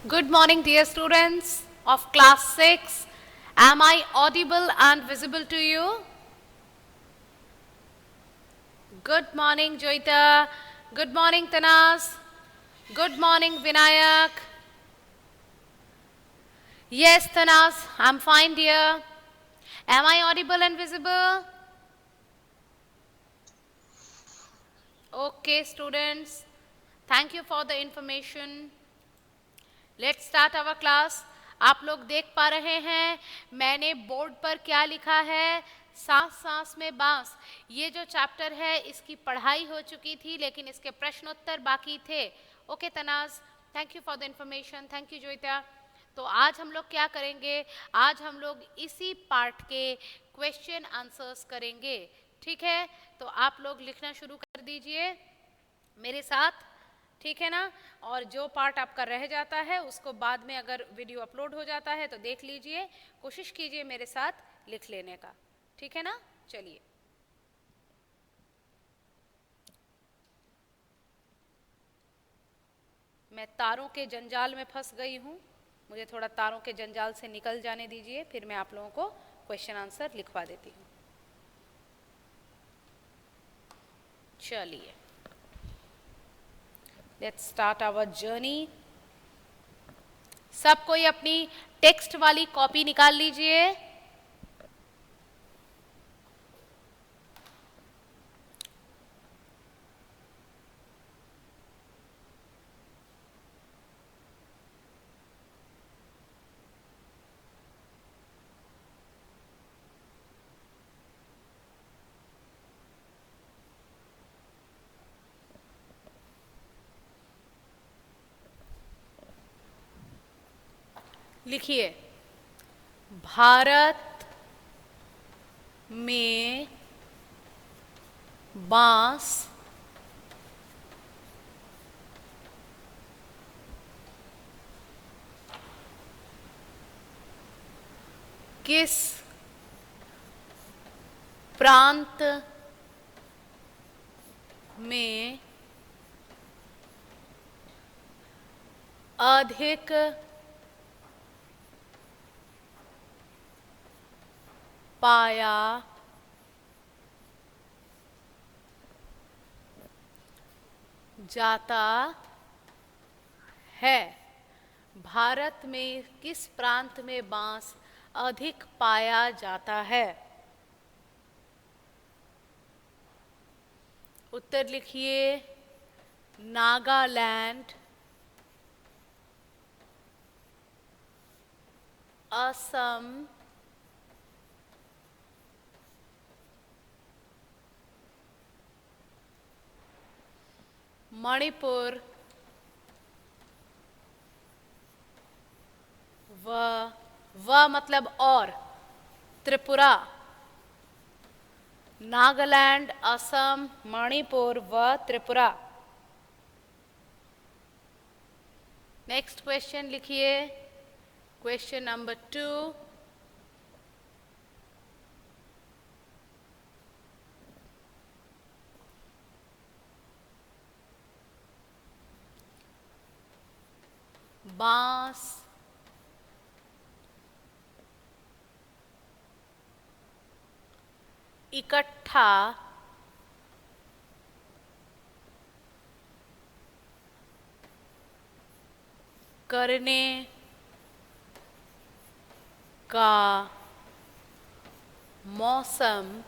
Good morning, dear students of class 6. Am I audible and visible to you? Good morning, Joita. Good morning, Tanas. Good morning, Vinayak. Yes, Tanas, I'm fine, dear. Am I audible and visible? Okay, students. Thank you for the information. Let's start our class. आप लोग देख पा रहे हैं मैंने board पर क्या लिखा है, सांस सांस में बांस। ये जो चैप्टर है इसकी पढ़ाई हो चुकी थी लेकिन इसके प्रश्नोत्तर बाकी थे। Okay Tanaz, thank you for the information. Thank you Joita. तो आज हम लोग क्या करेंगे, आज हम लोग इसी पार्ट के क्वेश्चन आंसर्स करेंगे। ठीक है, तो आप लोग लिखना शुरू कर दीजिए मेरे साथ, ठीक है ना। और जो पार्ट आपका रह जाता है उसको बाद में अगर वीडियो अपलोड हो जाता है तो देख लीजिए, कोशिश कीजिए मेरे साथ लिख लेने का, ठीक है ना। चलिए, मैं तारों के जंजाल में फंस गई हूँ, मुझे थोड़ा तारों के जंजाल से निकल जाने दीजिए, फिर मैं आप लोगों को क्वेश्चन आंसर लिखवा देती हूँ। चलिए, लेट्स स्टार्ट आवर जर्नी। सब कोई अपनी टेक्स्ट वाली कॉपी निकाल लीजिए। लिखिए, भारत में बांस किस प्रांत में अधिक पाया जाता है। भारत में किस प्रांत में बांस अधिक पाया जाता है? उत्तर लिखिए, नागालैंड, असम, मणिपुर व मतलब और, त्रिपुरा। नागालैंड, असम, मणिपुर व त्रिपुरा। नेक्स्ट क्वेश्चन लिखिए, क्वेश्चन नंबर 2। बांस इकट्ठा करने का मौसम,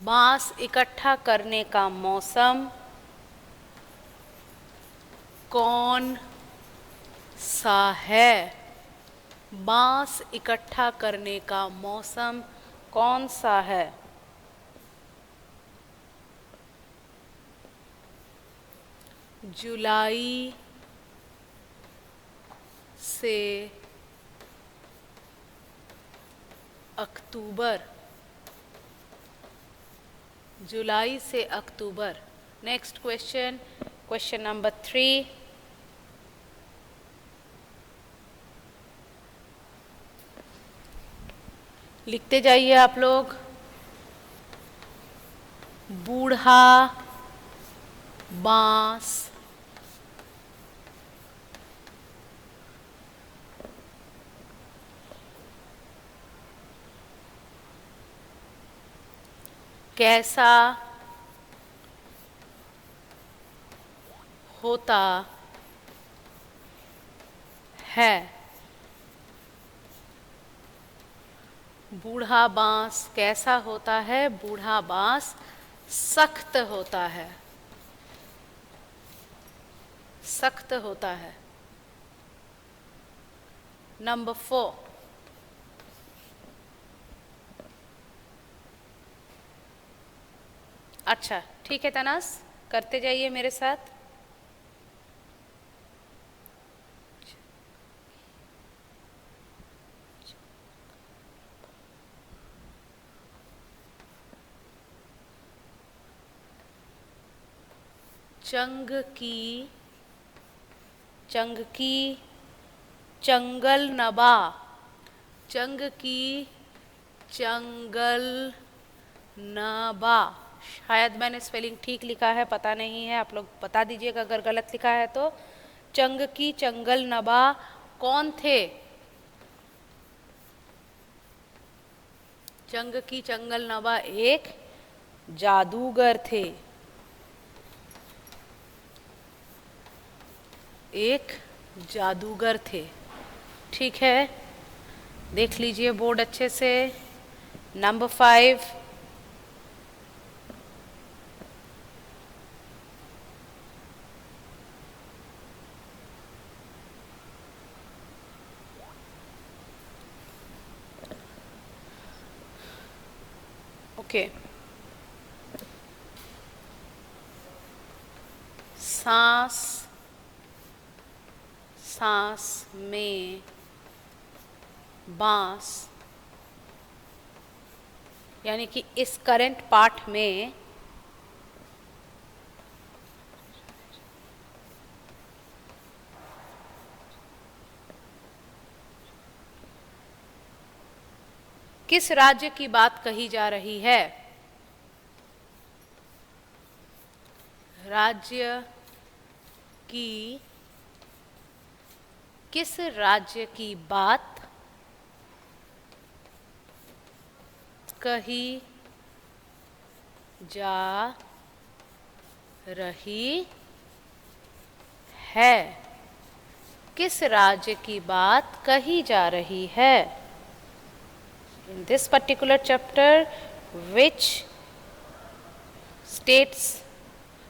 बांस इकट्ठा करने का मौसम कौन सा है? बांस इकट्ठा करने का मौसम कौन सा है? जुलाई से अक्टूबर। जुलाई से अक्टूबर। Next question, question number 3। लिखते जाइए आप लोग। बूढ़ा बांस कैसा होता है। बूढ़ा बांस कैसा होता है? बूढ़ा बांस सख्त होता है, सख्त होता है। नंबर 4, अच्छा ठीक है तनास, करते जाइए मेरे साथ। चंग की चंगल नबा, चंग की चंगल नबा। शायद मैंने स्पेलिंग ठीक लिखा है, पता नहीं है, आप लोग बता दीजिएगा अगर गलत लिखा है तो। चंग की चंगल नबा कौन थे? चंग की चंगल नबा एक जादूगर थे, एक जादूगर थे। ठीक है, देख लीजिए बोर्ड अच्छे से। Number 5, okay. सांस सांस में बांस, यानी कि इस करंट पार्ट में किस राज्य की बात कही जा रही है? राज्य की, किस राज्य की बात कही जा रही है? किस राज्य की बात कही जा रही है? In this particular chapter, which states,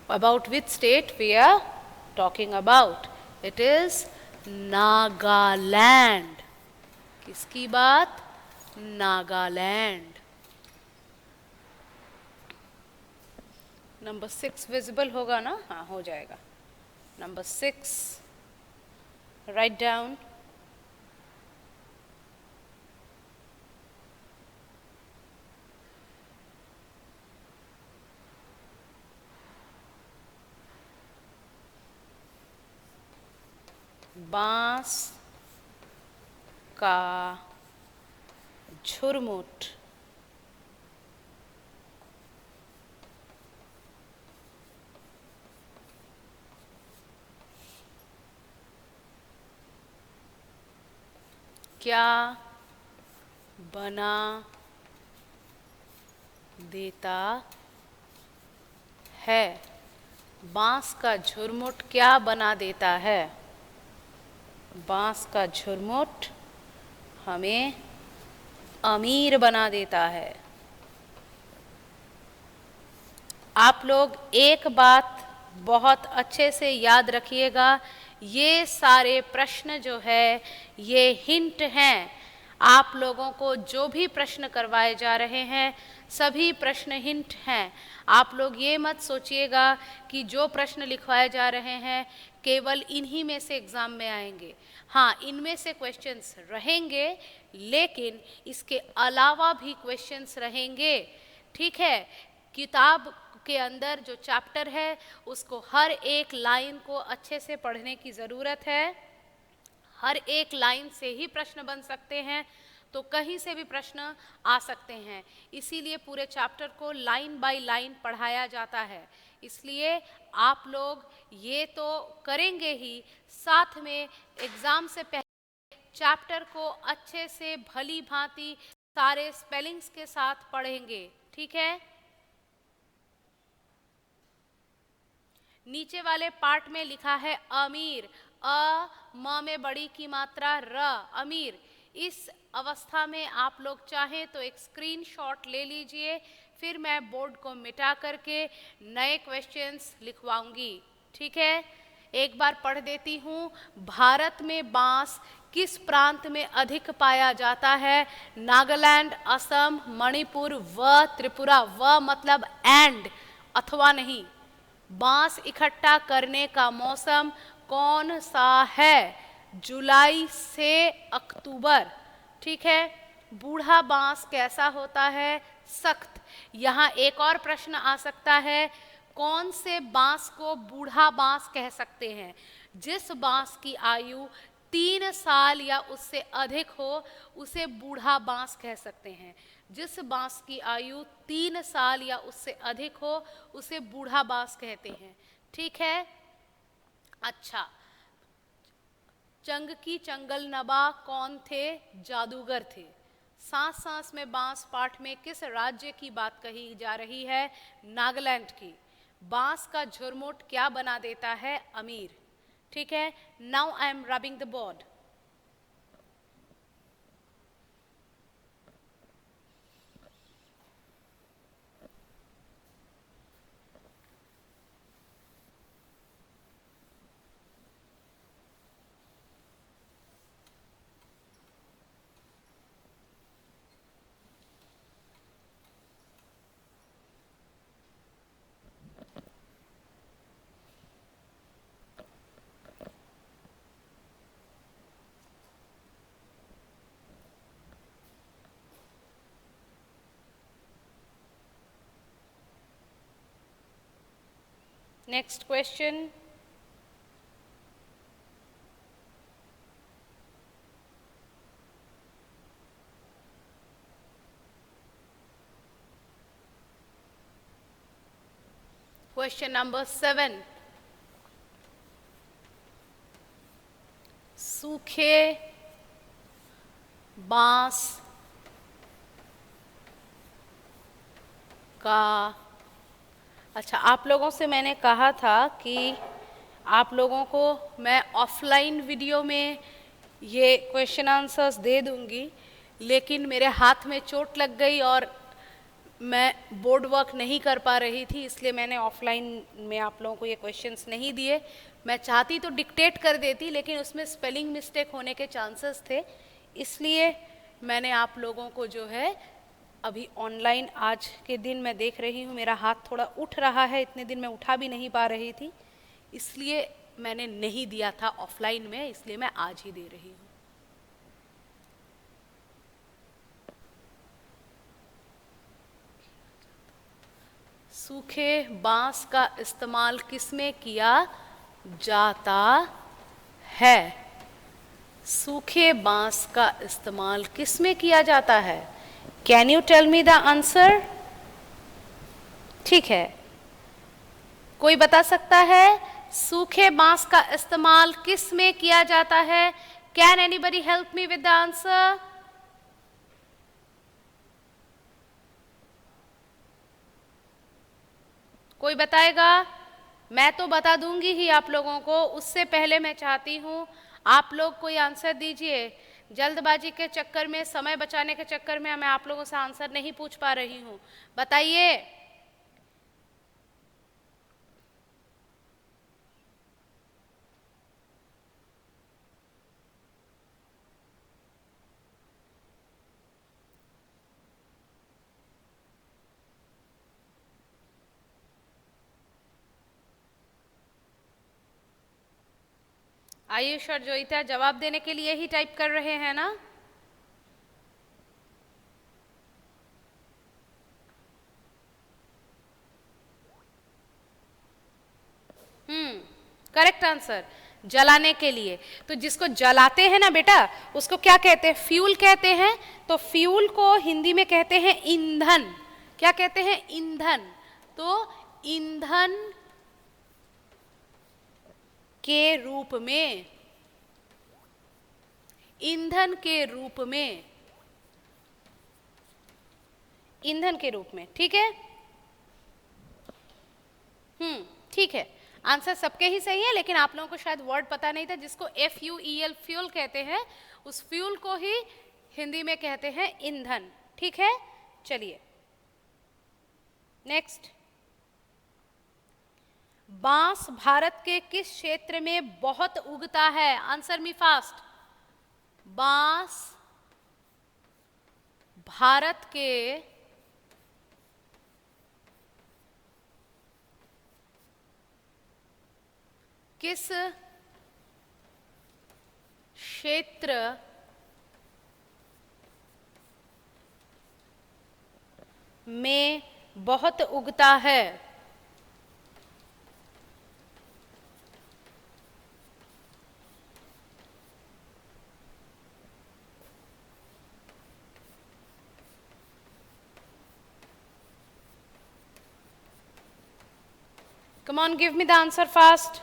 about which state we are talking about? It is Nagaland. किसकी बात? नागालैंड। नंबर 6 विजिबल होगा ना? हाँ हो जाएगा। Number 6, write down. बांस का झुरमुट क्या बना देता है? बांस का झुरमुट क्या बना देता है? बांस का झुरमुट हमें अमीर बना देता है। आप लोग एक बात बहुत अच्छे से याद रखिएगा, ये सारे प्रश्न जो है ये हिंट हैं। आप लोगों को जो भी प्रश्न करवाए जा रहे हैं सभी प्रश्न हिंट हैं। आप लोग ये मत सोचिएगा कि जो प्रश्न लिखवाए जा रहे हैं केवल इन्हीं में से एग्ज़ाम में आएंगे। हाँ, इनमें से क्वेश्चंस रहेंगे, लेकिन इसके अलावा भी क्वेश्चंस रहेंगे। ठीक है, किताब के अंदर जो चैप्टर है उसको हर एक लाइन को अच्छे से पढ़ने की ज़रूरत है। हर एक लाइन से ही प्रश्न बन सकते हैं, तो कहीं से भी प्रश्न आ सकते हैं। इसीलिए पूरे चैप्टर को लाइन बाय लाइन पढ़ाया जाता है। इसलिए आप लोग ये तो करेंगे ही, साथ में एग्ज़ाम से पहले चैप्टर को अच्छे से भली भांति सारे स्पेलिंग्स के साथ पढ़ेंगे। ठीक है, नीचे वाले पार्ट में लिखा है अमीर, अ म में बड़ी की मात्रा र, अमीर। इस अवस्था में आप लोग चाहें तो एक स्क्रीनशॉट ले लीजिए, फिर मैं बोर्ड को मिटा करके नए क्वेश्चंस लिखवाऊंगी, ठीक है। एक बार पढ़ देती हूँ। भारत में बांस किस प्रांत में अधिक पाया जाता है? नागालैंड, असम, मणिपुर व त्रिपुरा। व मतलब एंड, अथवा नहीं। बांस इकट्ठा करने का मौसम कौन सा है? जुलाई से अक्टूबर, ठीक है। बूढ़ा बांस कैसा होता है? सख्त। यहाँ एक और प्रश्न आ सकता है, कौन से बांस को बूढ़ा बांस कह सकते हैं? जिस बांस की आयु 3 साल या उससे अधिक हो उसे बूढ़ा बांस कह सकते हैं। जिस बांस की आयु 3 साल या उससे अधिक हो उसे बूढ़ा बांस कहते हैं, ठीक है। अच्छा, चंग की चंगल नबा कौन थे? जादूगर थे। सांस सांस में बांस पाठ में किस राज्य की बात कही जा रही है? नागालैंड की। बांस का झुरमुट क्या बना देता है? अमीर, ठीक है। Now I am rubbing the board. Next question. Question number 7. सूखे बांस का, अच्छा, आप लोगों से मैंने कहा था कि आप लोगों को मैं ऑफलाइन वीडियो में ये क्वेश्चन आंसर्स दे दूंगी, लेकिन मेरे हाथ में चोट लग गई और मैं बोर्ड वर्क नहीं कर पा रही थी, इसलिए मैंने ऑफलाइन में आप लोगों को ये क्वेश्चंस नहीं दिए। मैं चाहती तो डिक्टेट कर देती, लेकिन उसमें स्पेलिंग मिस्टेक होने के चांसेस थे, इसलिए मैंने आप लोगों को जो है अभी ऑनलाइन आज के दिन मैं देख रही हूँ मेरा हाथ थोड़ा उठ रहा है, इतने दिन मैं उठा भी नहीं पा रही थी, इसलिए मैंने नहीं दिया था ऑफलाइन में, इसलिए मैं आज ही दे रही हूँ। सूखे बांस का इस्तेमाल किसमें किया जाता है? सूखे बांस का इस्तेमाल किसमें किया जाता है? Can you tell me the answer? ठीक है, कोई बता सकता है सूखे बांस का इस्तेमाल किस में किया जाता है? Can anybody help me with the answer? कोई बताएगा? मैं तो बता दूंगी ही आप लोगों को, उससे पहले मैं चाहती हूँ आप लोग कोई आंसर दीजिए। जल्दबाजी के चक्कर में, समय बचाने के चक्कर में मैं आप लोगों से आंसर नहीं पूछ पा रही हूँ, बताइए। आयुष और जोईता जवाब देने के लिए ही टाइप कर रहे हैं ना? करेक्ट आंसर, जलाने के लिए। तो जिसको जलाते हैं ना बेटा, उसको क्या कहते हैं? फ्यूल कहते हैं। तो फ्यूल को हिंदी में कहते हैं ईंधन। क्या कहते हैं? ईंधन। तो ईंधन के रूप में, ईंधन के रूप में, ईंधन के रूप में, ठीक है। ठीक है। आंसर सबके ही सही है, लेकिन आप लोगों को शायद वर्ड पता नहीं था, जिसको FUEL फ्यूल कहते हैं, उस फ्यूल को ही हिंदी में कहते हैं ईंधन। ठीक है, चलिए नेक्स्ट। बांस भारत के किस क्षेत्र में बहुत उगता है? Answer me fast. बांस भारत के किस क्षेत्र में बहुत उगता है? Come on, give me the answer fast.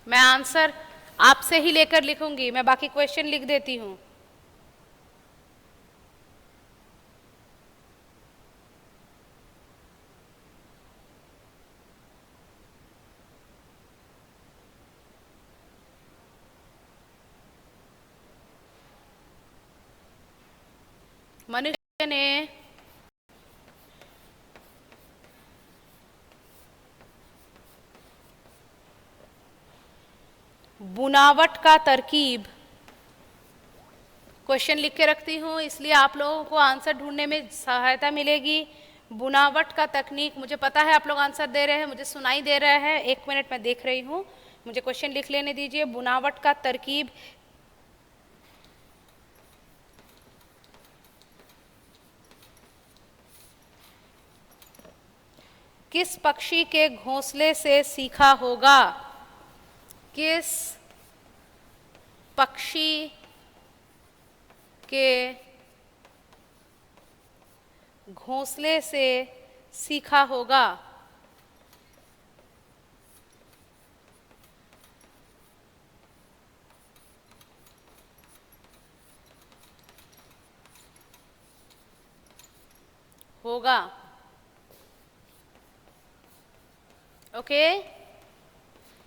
मैं आंसर आपसे ही लेकर लिखूंगी, मैं बाकी क्वेश्चन लिख देती हूं। मनुष्य ने बुनावट का तरकीब, क्वेश्चन लिख के रखती हूँ इसलिए आप लोगों को आंसर ढूंढने में सहायता मिलेगी। बुनावट का तकनीक, मुझे पता है आप लोग आंसर दे रहे हैं, मुझे सुनाई दे रहा है, एक मिनट मैं देख रही हूँ, मुझे क्वेश्चन लिख लेने दीजिए। बुनावट का तरकीब किस पक्षी के घोंसले से सीखा होगा? किस पक्षी के घोंसले से सीखा होगा? होगा। Okay,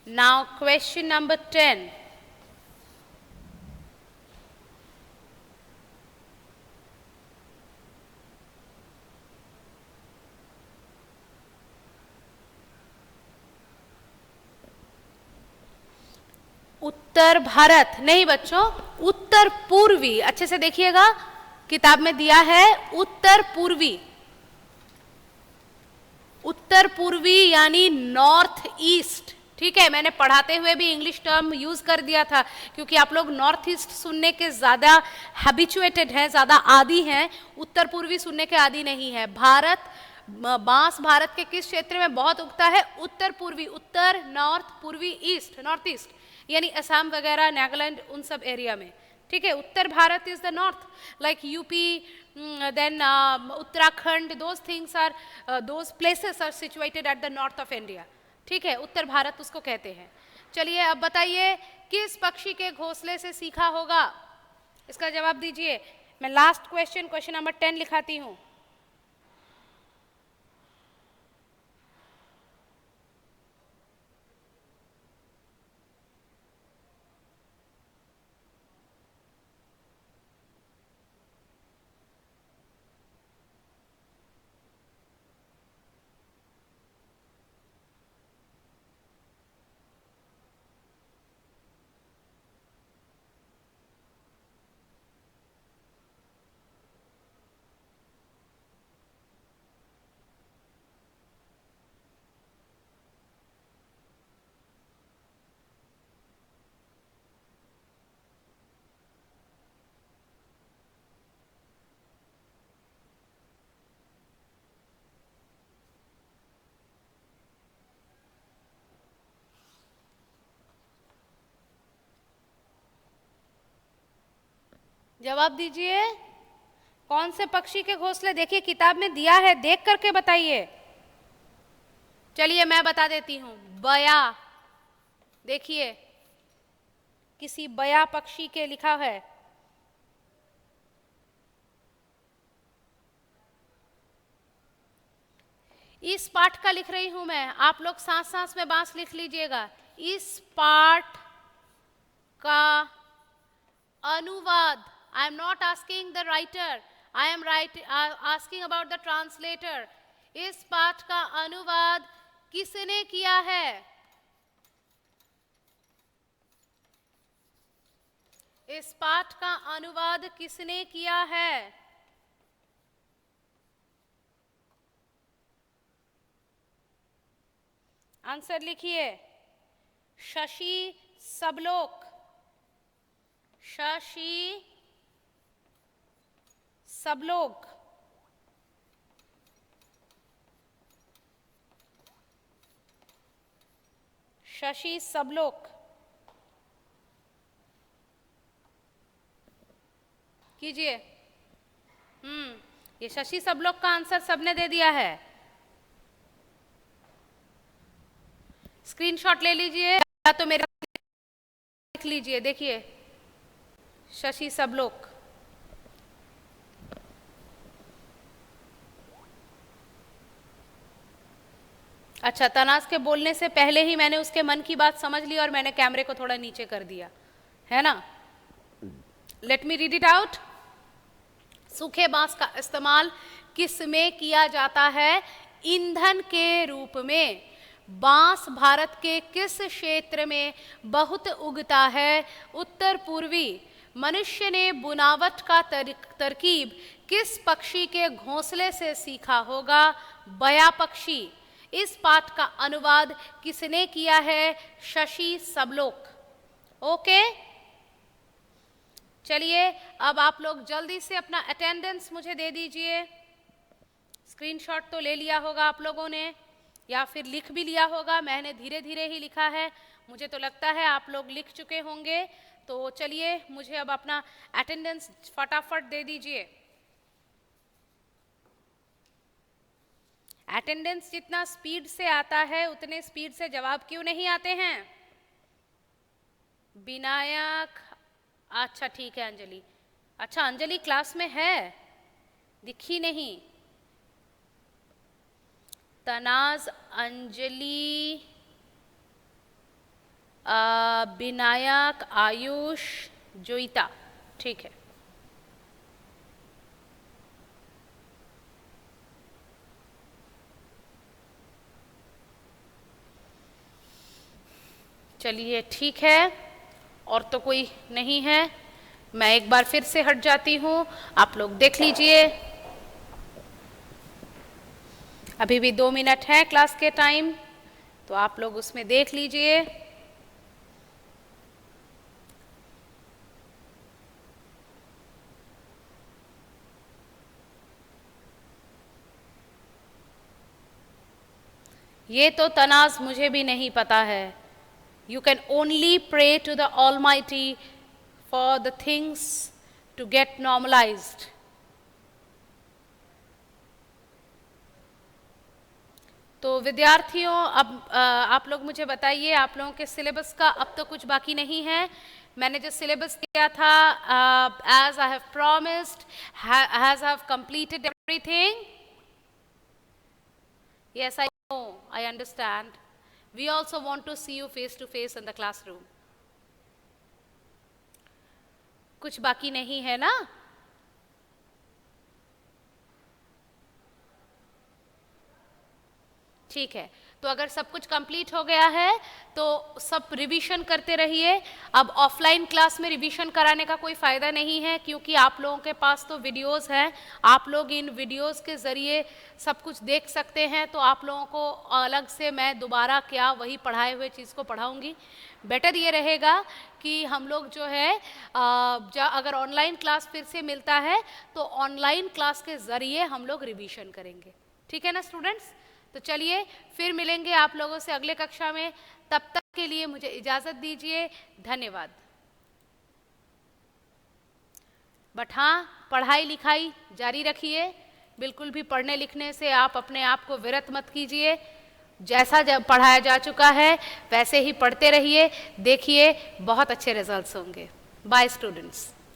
now question number 10. उत्तर भारत नहीं बच्चों, उत्तर पूर्वी, अच्छे से देखिएगा, किताब में दिया है उत्तर पूर्वी। उत्तर पूर्वी यानी नॉर्थ ईस्ट। ठीक है, मैंने पढ़ाते हुए भी इंग्लिश टर्म यूज कर दिया था, क्योंकि आप लोग नॉर्थ ईस्ट सुनने के ज्यादा हैबिचुएटेड हैं, ज्यादा आदी हैं, उत्तर पूर्वी सुनने के आदी नहीं है। बांस भारत के किस क्षेत्र में बहुत उगता है? उत्तर पूर्वी, उत्तर, नॉर्थ, पूर्वी, ईस्ट, नॉर्थ ईस्ट, यानी असम वगैरह, नागालैंड, उन सब एरिया में। ठीक है, उत्तर भारत is the north, like UP, then Uttarakhand, those places are situated at the north of India. ठीक है, उत्तर भारत उसको कहते हैं। चलिए अब बताइए, किस पक्षी के घोंसले से सीखा होगा? इसका जवाब दीजिए। मैं लास्ट क्वेश्चन नंबर 10 लिखाती हूँ। जवाब दीजिए, कौन से पक्षी के घोंसले? देखिए किताब में दिया है, देख करके बताइए। चलिए मैं बता देती हूँ, बया। देखिए किसी बया पक्षी के लिखा है, इस पाठ का लिख रही हूं मैं, आप लोग सांस सांस में बांस लिख लीजिएगा। इस पाठ का अनुवाद, I am not asking the writer, I am asking about the translator. इस पाठ का अनुवाद किसने किया है? इस पाठ का अनुवाद किसने किया है? आंसर लिखिए। शशि सबलोक। शशि सबलोक। शशि सबलोक कीजिए। ये शशि सबलोक का आंसर सबने दे दिया है। स्क्रीनशॉट ले लीजिए या तो मेरे लिख लीजिए। देखिए, शशि सबलोक। अच्छा, तनाज के बोलने से पहले ही मैंने उसके मन की बात समझ ली और मैंने कैमरे को थोड़ा नीचे कर दिया है ना। Let me read it out. सूखे बांस का इस्तेमाल किस में किया जाता है? ईंधन के रूप में। बांस भारत के किस क्षेत्र में बहुत उगता है? उत्तर पूर्वी। मनुष्य ने बुनावट का तरकीब किस पक्षी के घोंसले से सीखा होगा? बया पक्षी। इस पाठ का अनुवाद किसने किया है? शशि सबलोक। ओके, चलिए अब आप लोग जल्दी से अपना अटेंडेंस मुझे दे दीजिए। स्क्रीनशॉट तो ले लिया होगा आप लोगों ने या फिर लिख भी लिया होगा। मैंने धीरे धीरे ही लिखा है, मुझे तो लगता है आप लोग लिख चुके होंगे। तो चलिए मुझे अब अपना अटेंडेंस फटाफट दे दीजिए। अटेंडेंस जितना स्पीड से आता है उतने स्पीड से जवाब क्यों नहीं आते हैं? विनायक, अच्छा ठीक है। अंजलि, अच्छा अंजलि क्लास में है, दिखी नहीं। तनाज, अंजलि, विनायक, आयुष, जोईता, ठीक है। चलिए ठीक है, और तो कोई नहीं है। मैं एक बार फिर से हट जाती हूँ, आप लोग देख लीजिए। अभी भी 2 मिनट है क्लास के टाइम, तो आप लोग उसमें देख लीजिए। ये तो तनाज मुझे भी नहीं पता है। You can only pray to the Almighty for the things to get normalized. तो विद्यार्थियों, अब आप लोग मुझे बताइए, आप लोगों के सिलेबस का अब तो कुछ बाकी नहीं है। मैंने जो सिलेबस दिया था, as I have promised, as I have completed everything. Yes, I know, I understand. We also want to see you face to face in the classroom. कुछ बाकी नहीं है ना? ठीक है, तो अगर सब कुछ कंप्लीट हो गया है तो सब रिवीजन करते रहिए। अब ऑफलाइन क्लास में रिवीजन कराने का कोई फ़ायदा नहीं है, क्योंकि आप लोगों के पास तो वीडियोस हैं। आप लोग इन वीडियोस के ज़रिए सब कुछ देख सकते हैं। तो आप लोगों को अलग से मैं दोबारा क्या वही पढ़ाए हुए चीज़ को पढ़ाऊँगी। बेटर ये रहेगा कि हम लोग जो है अगर ऑनलाइन क्लास फिर से मिलता है तो ऑनलाइन क्लास के ज़रिए हम लोग रिवीजन करेंगे। ठीक है ना स्टूडेंट्स? तो चलिए फिर मिलेंगे आप लोगों से अगले कक्षा में। तब तक के लिए मुझे इजाज़त दीजिए। धन्यवाद। बट हाँ, पढ़ाई लिखाई जारी रखिए। बिल्कुल भी पढ़ने लिखने से आप अपने आप को विरत मत कीजिए। जैसा जब पढ़ाया जा चुका है वैसे ही पढ़ते रहिए। देखिए बहुत अच्छे रिजल्ट्स होंगे। Bye students.